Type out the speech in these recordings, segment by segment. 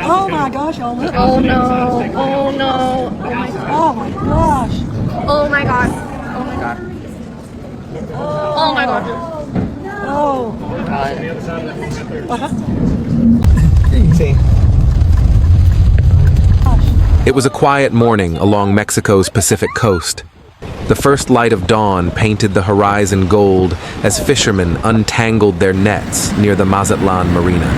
Oh my gosh, y'all look. Oh no. Oh no. Oh my gosh. Oh my god. Oh my god. Oh my god. Oh. It was a quiet morning along Mexico's Pacific coast. The first light of dawn painted the horizon gold as fishermen untangled their nets near the Mazatlan marina.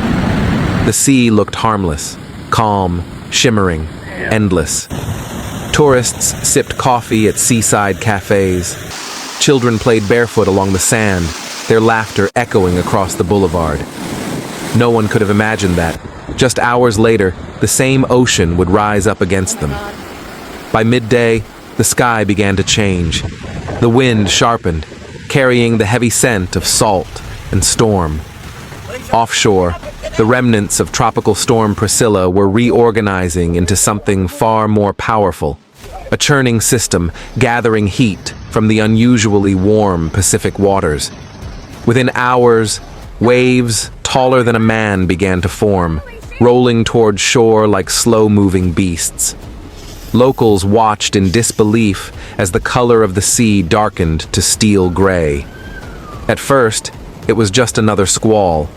The sea looked harmless, calm, shimmering, endless. Tourists sipped coffee at seaside cafes. Children played barefoot along the sand, their laughter echoing across the boulevard. No one could have imagined that, just hours later, the same ocean would rise up against them. By midday, the sky began to change. The wind sharpened, carrying the heavy scent of salt and storm. Offshore, the remnants of Tropical Storm Priscilla were reorganizing into something far more powerful, a churning system gathering heat from the unusually warm Pacific waters. Within hours, waves taller than a man began to form, rolling toward shore like slow-moving beasts. Locals watched in disbelief as the color of the sea darkened to steel gray. At first, it was just another squall,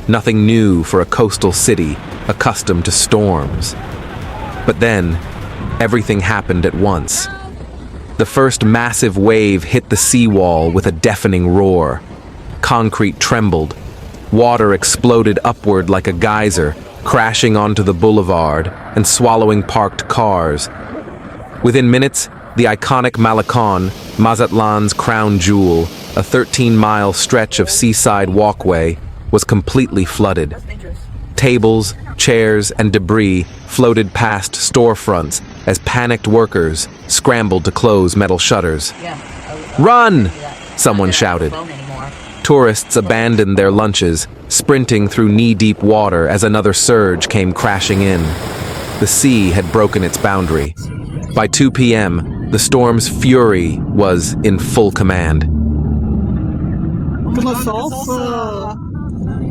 nothing new for a coastal city accustomed to storms. But then, everything happened at once. The first massive wave hit the seawall with a deafening roar. Concrete trembled. Water exploded upward like a geyser, crashing onto the boulevard and swallowing parked cars. Within minutes, the iconic Malecon, Mazatlan's crown jewel, a 13-mile stretch of seaside walkway, was completely flooded. Tables, chairs, and debris floated past storefronts as panicked workers scrambled to close metal shutters. "Run!" someone shouted. Tourists abandoned their lunches, sprinting through knee-deep water as another surge came crashing in. The sea had broken its boundary. By 2 p.m., the storm's fury was in full command.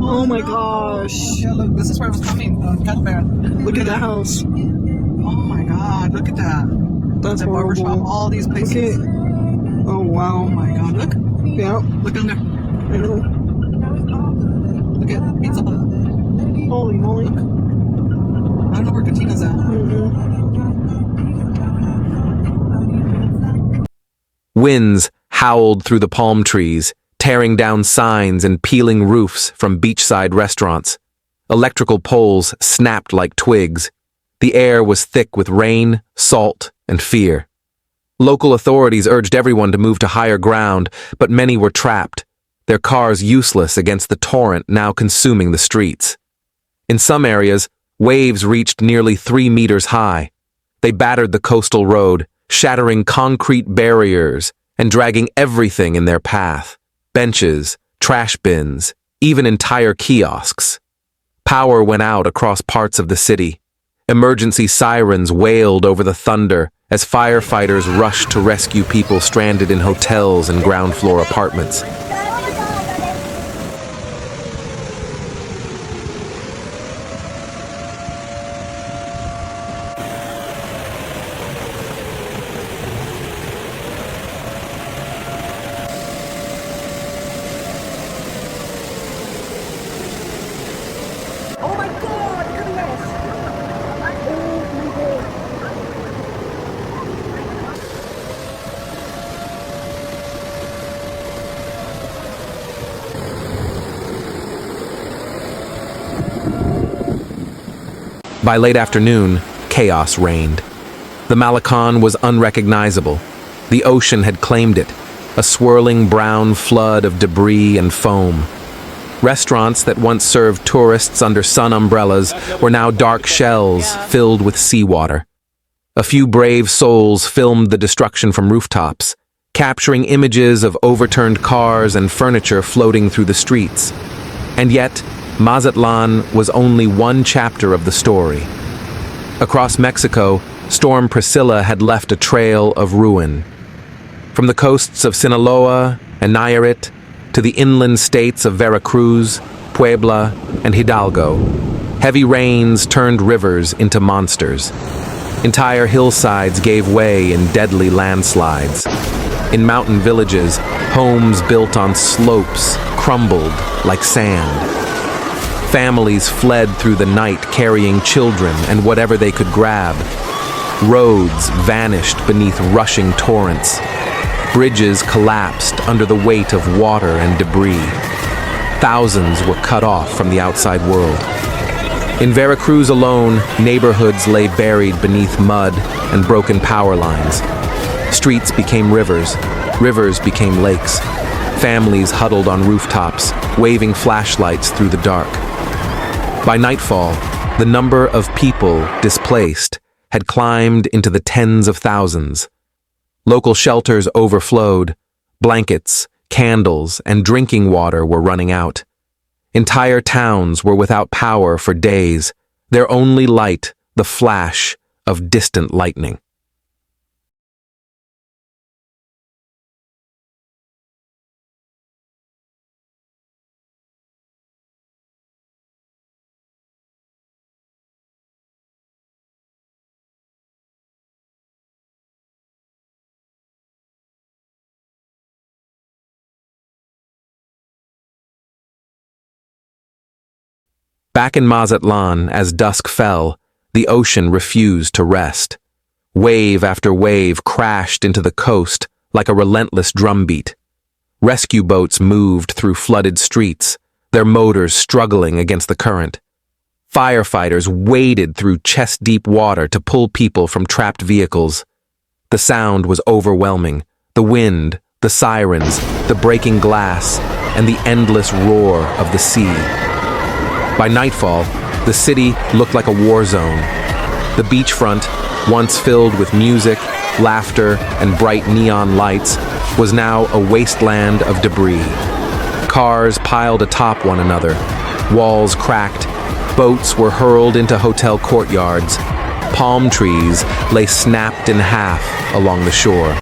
Oh my gosh. Yeah, look, this is where it was coming. Look at the house. Oh my god, look at that. That's the horrible. barbershop, all these places. Okay. Oh wow. Oh my god, look. Yeah. Look in there. I know. Look at Pizza Hut. Holy moly. I don't know where Katina's at. Winds howled through the palm trees, tearing down signs and peeling roofs from beachside restaurants. Electrical poles snapped like twigs. The air was thick with rain, salt, and fear. Local authorities urged everyone to move to higher ground, but many were trapped, their cars useless against the torrent now consuming the streets. In some areas, waves reached nearly 3 meters high. They battered the coastal road, shattering concrete barriers and dragging everything in their path. Benches, trash bins, even entire kiosks. Power went out across parts of the city. Emergency sirens wailed over the thunder as firefighters rushed to rescue people stranded in hotels and ground floor apartments. Oh my god, look at this. By late afternoon, chaos reigned. The Malecon was unrecognizable. The ocean had claimed it, a swirling brown flood of debris and foam. Restaurants that once served tourists under sun umbrellas were now dark shells filled with seawater. A few brave souls filmed the destruction from rooftops, capturing images of overturned cars and furniture floating through the streets. And yet, Mazatlan was only one chapter of the story. Across Mexico, Storm Priscilla had left a trail of ruin. From the coasts of Sinaloa and Nayarit to the inland states of Veracruz, Puebla, and Hidalgo, Heavy rains turned rivers into monsters. Entire hillsides gave way in deadly landslides. In mountain villages, homes built on slopes crumbled like sand. Families fled through the night carrying children and whatever they could grab. Roads vanished beneath rushing torrents. Bridges collapsed under the weight of water and debris. Thousands were cut off from the outside world. In Veracruz alone, neighborhoods lay buried beneath mud and broken power lines. Streets became rivers, rivers became lakes. Families huddled on rooftops, waving flashlights through the dark. By nightfall, the number of people displaced had climbed into the tens of thousands. Local shelters overflowed. Blankets, candles, and drinking water were running out. Entire towns were without power for days, their only light the flash of distant lightning. Back in Mazatlan, as dusk fell, the ocean refused to rest. Wave after wave crashed into the coast like a relentless drumbeat. Rescue boats moved through flooded streets, their motors struggling against the current. Firefighters waded through chest-deep water to pull people from trapped vehicles. The sound was overwhelming. The wind, the sirens, the breaking glass, and the endless roar of the sea. By nightfall, the city looked like a war zone. The beachfront, once filled with music, laughter, and bright neon lights, was now a wasteland of debris. Cars piled atop one another, walls cracked, boats were hurled into hotel courtyards, palm trees lay snapped in half along the shore.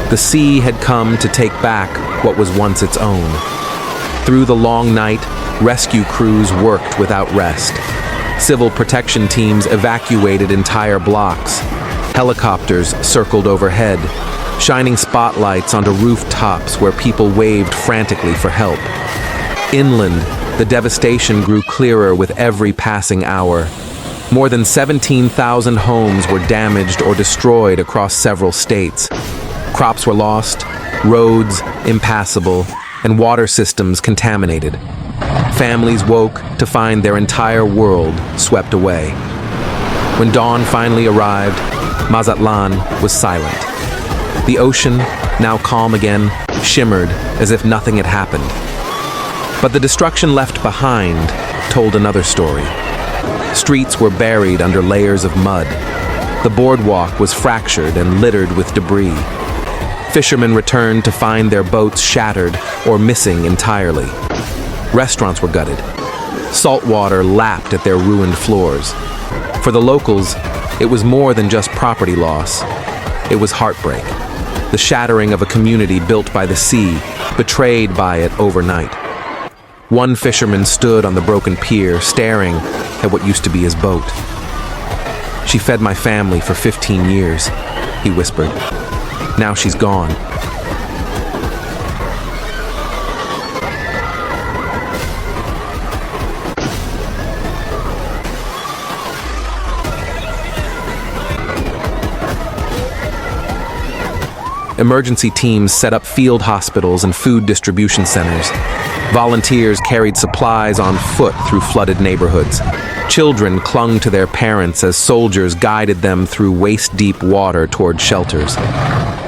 The sea had come to take back what was once its own. Through the long night, rescue crews worked without rest. Civil protection teams evacuated entire blocks. Helicopters circled overhead, shining spotlights onto rooftops where people waved frantically for help. Inland, the devastation grew clearer with every passing hour. More than 17,000 homes were damaged or destroyed across several states. Crops were lost, roads impassable, and water systems contaminated. Families woke to find their entire world swept away. When dawn finally arrived, Mazatlan was silent. The ocean, now calm again, shimmered as if nothing had happened. But the destruction left behind told another story. Streets were buried under layers of mud. The boardwalk was fractured and littered with debris. Fishermen returned to find their boats shattered or missing entirely. Restaurants were gutted. Salt water lapped at their ruined floors. For the locals, it was more than just property loss. It was heartbreak. The shattering of a community built by the sea, betrayed by it overnight. One fisherman stood on the broken pier, staring at what used to be his boat. "She fed my family for 15 years, he whispered. "Now she's gone." Emergency teams set up field hospitals and food distribution centers. Volunteers carried supplies on foot through flooded neighborhoods. Children clung to their parents as soldiers guided them through waist-deep water toward shelters.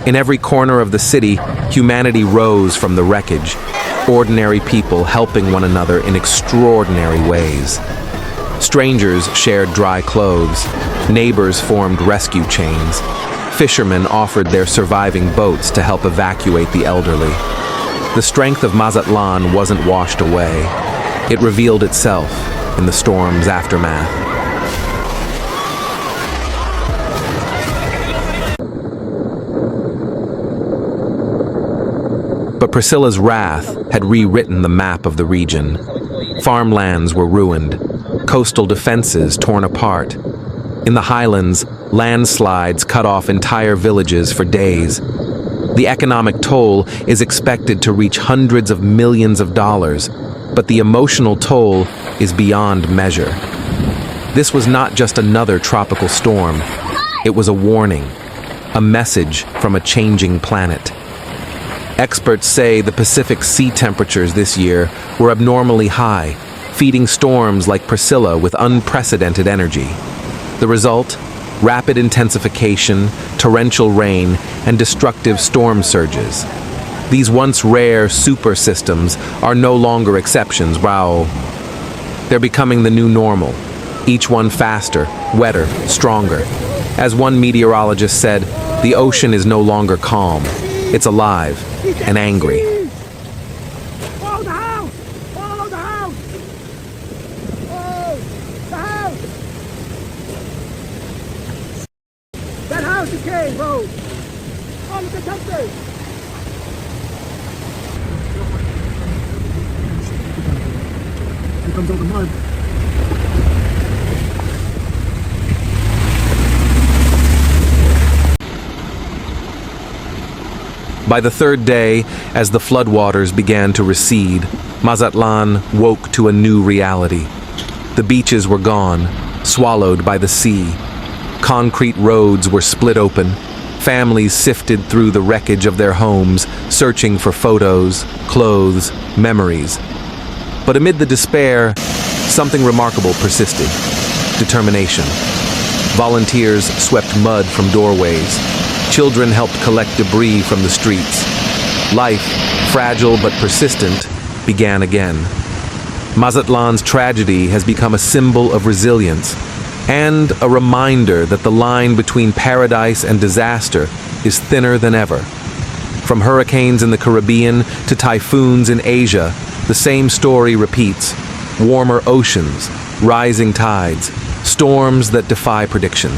In every corner of the city, humanity rose from the wreckage, ordinary people helping one another in extraordinary ways. Strangers shared dry clothes. Neighbors formed rescue chains. Fishermen offered their surviving boats to help evacuate the elderly. The strength of Mazatlan wasn't washed away. It revealed itself in the storm's aftermath. But Priscilla's wrath had rewritten the map of the region. Farmlands were ruined. coastal defenses torn apart. In the highlands, landslides cut off entire villages for days. The economic toll is expected to reach hundreds of millions of dollars, but the emotional toll is beyond measure. This was not just another tropical storm. It was a warning, a message from a changing planet. Experts say the Pacific sea temperatures this year were abnormally high, feeding storms like Priscilla with unprecedented energy. The result? Rapid intensification, torrential rain, and destructive storm surges. These once rare super systems are no longer exceptions. Wow. They're becoming the new normal, each one faster, wetter, stronger. As one meteorologist said, the ocean is no longer calm. It's alive and angry. Oh, the house! Oh, the house! Oh, the house! That house is caved, bro! Oh, look at something! Here comes all the mud. By the third day, as the floodwaters began to recede, Mazatlan woke to a new reality. The beaches were gone, swallowed by the sea. Concrete roads were split open. Families sifted through the wreckage of their homes, searching for photos, clothes, memories. But amid the despair, something remarkable persisted: determination. Volunteers swept mud from doorways. Children helped collect debris from the streets. Life, fragile but persistent, began again. Mazatlan's tragedy has become a symbol of resilience and a reminder that the line between paradise and disaster is thinner than ever. From hurricanes in the Caribbean to typhoons in Asia, the same story repeats: warmer oceans, rising tides, storms that defy prediction.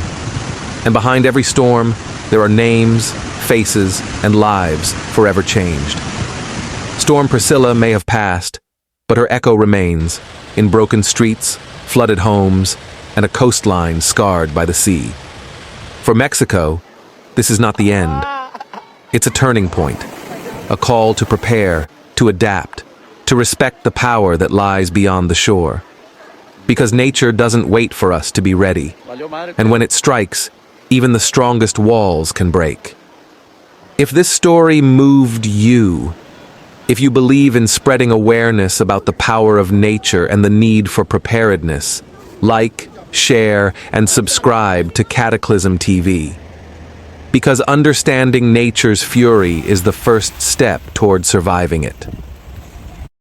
And behind every storm, there are names, faces, and lives forever changed. Storm Priscilla may have passed, but her echo remains in broken streets, flooded homes, and a coastline scarred by the sea. For Mexico, this is not the end. It's a turning point, a call to prepare, to adapt, to respect the power that lies beyond the shore. Because nature doesn't wait for us to be ready, and when it strikes, even the strongest walls can break. If this story moved you, if you believe in spreading awareness about the power of nature and the need for preparedness, like, share, and subscribe to Cataclysm TV. Because understanding nature's fury is the first step toward surviving it.